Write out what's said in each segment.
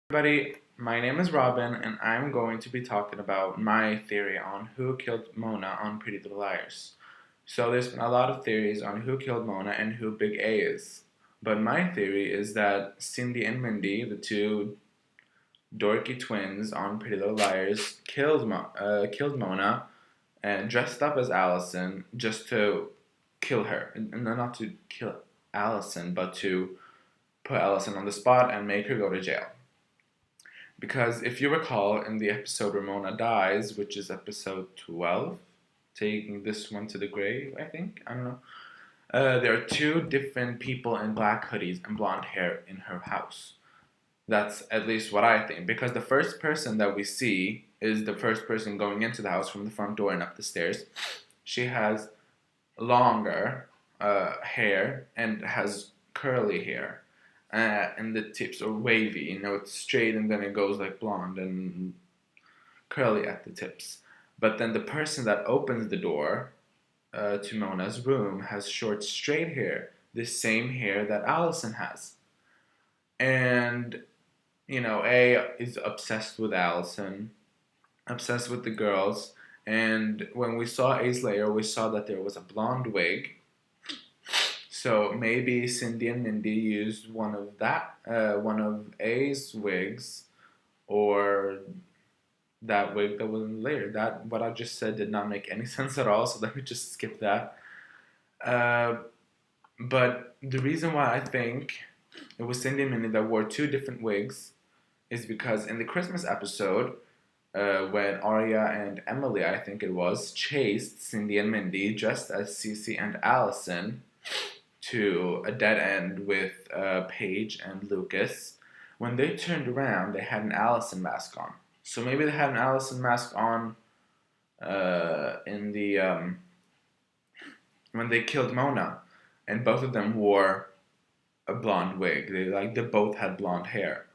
Everybody, my name is Robin, and I'm going to be talking about my theory on who killed Mona on Pretty Little Liars. So, there's been a lot of theories on who killed Mona and who Big A is. But my theory is that Cindy and Mindy, the two dorky twins on Pretty Little Liars, killed Mona and dressed up as Allison just to kill her. And not to kill Allison, but to put Allison on the spot and make her go to jail. Because if you recall, in the episode Ramona dies, which is episode 12, taking this one to the grave, I think. I don't know. There are two different people in black hoodies and blonde hair in her house. That's at least what I think. Because the first person that we see is the first person going into the house from the front door and up the stairs. She has longer hair and has curly hair. And the tips are wavy. It's straight and then it goes like blonde and curly at the tips. But then the person that opens the door to Mona's room has short, straight hair, the same hair that Allison has. And, A is obsessed with Allison, obsessed with the girls. And when we saw A's layer, we saw that there was a blonde wig. So maybe Cindy and Mindy used one of A's wigs, or that wig that was in later. That what I just said did not make any sense at all. So let me just skip that. Uh, but the reason why I think it was Cindy and Mindy that wore two different wigs is because in the Christmas episode, when Aria and Emily, I think it was, chased Cindy and Mindy dressed as Cece and Allison to a dead end with Paige and Lucas. When they turned around, they had an Allison mask on. So maybe they had an Allison mask on in the when they killed Mona, and both of them wore a blonde wig. They both had blonde hair.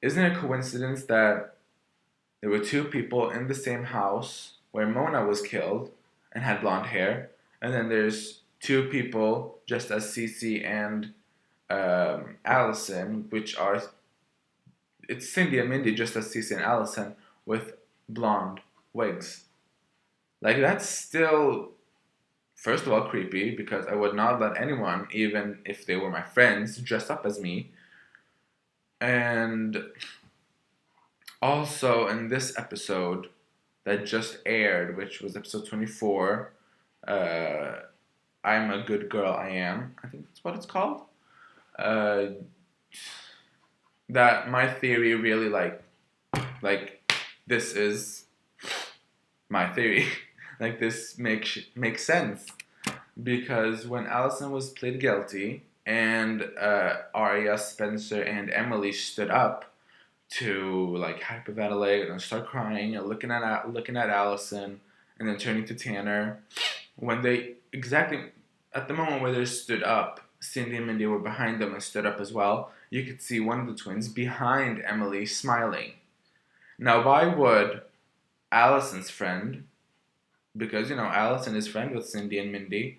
Isn't it a coincidence that there were two people in the same house where Mona was killed and had blonde hair, and then there's two people just as Cece and Allison, it's Cindy and Mindy just as Cece and Allison with blonde wigs. Like, that's still, first of all, creepy, because I would not let anyone, even if they were my friends, dress up as me. And also in this episode that just aired, which was episode 24, I'm a Good Girl, I Am. I think that's what it's called. That my theory really like this is my theory. Like, this makes sense, because when Allison was plead guilty and Aria, Spencer, and Emily stood up to like hyperventilate and start crying and looking at Allison and then turning to Tanner, when they exactly at the moment where they stood up, Cindy and Mindy were behind them and stood up as well. You could see one of the twins behind Emily smiling. Now, why would Allison's friend, because Allison is friend with Cindy and Mindy,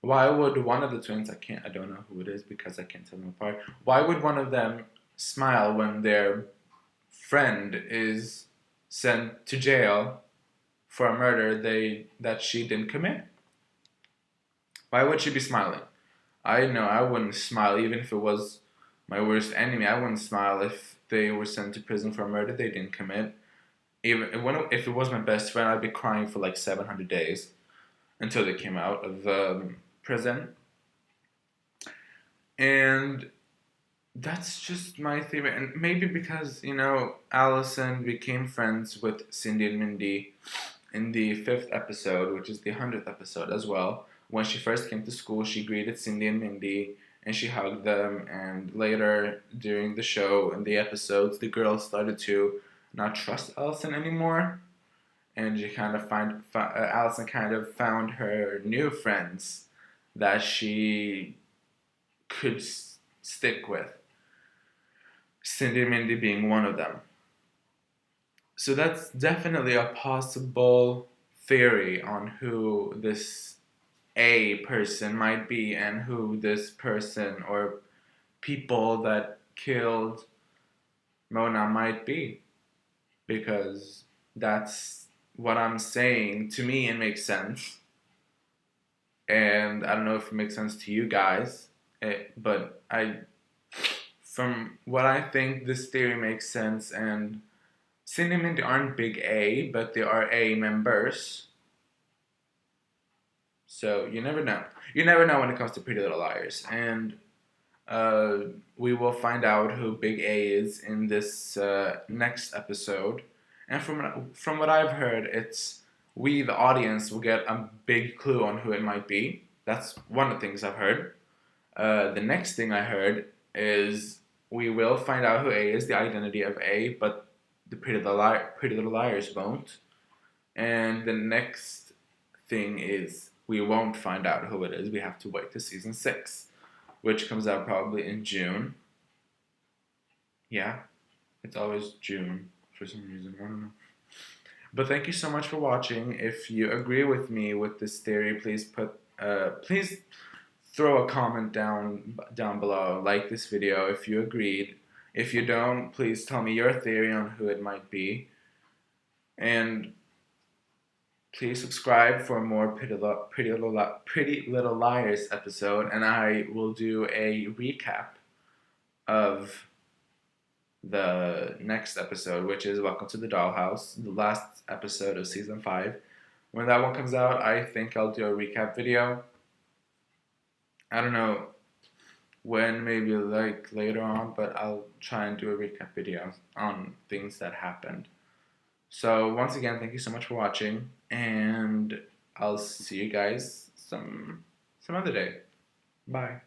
why would one of the twins, I don't know who it is because I can't tell them apart, why would one of them smile when their friend is sent to jail for a murder that she didn't commit? Why would she be smiling? I know I wouldn't smile even if it was my worst enemy. I wouldn't smile if they were sent to prison for a murder they didn't commit. Even if it was my best friend, I'd be crying for like 700 days until they came out of prison. And that's just my theory. And maybe because, Allison became friends with Cindy and Mindy in the 5th episode, which is the 100th episode as well. When she first came to school, she greeted Cindy and Mindy and she hugged them. And later, during the show and the episodes, the girls started to not trust Allison anymore. And Allison kind of found her new friends that she could stick with. Cindy and Mindy being one of them. So that's definitely a possible theory on who this A person might be and who this person or people that killed Mona might be, because that's what I'm saying. To me, it makes sense. And I don't know if it makes sense to you guys, but from what I think, this theory makes sense. And Cindy and Mindy aren't big A, but they are A members. So you never know. You never know when it comes to Pretty Little Liars. And we will find out who Big A is in this next episode. And from what I've heard, it's we, the audience, will get a big clue on who it might be. That's one of the things I've heard. The next thing I heard is we will find out who A is, the identity of A, but the Pretty Little Liars won't. And the next thing is we won't find out who it is. We have to wait to season 6, which comes out probably in June. Yeah, it's always June for some reason. I don't know. But thank you so much for watching. If you agree with me with this theory, please throw a comment down below. Like this video if you agreed. If you don't, please tell me your theory on who it might be. And please subscribe for more Pretty Little Liars episode, and I will do a recap of the next episode, which is Welcome to the Dollhouse, the last episode of season 5. When that one comes out, I think I'll do a recap video. I don't know when, maybe like later on, but I'll try and do a recap video on things that happened. So once again, thank you so much for watching, and I'll see you guys some other day. Bye.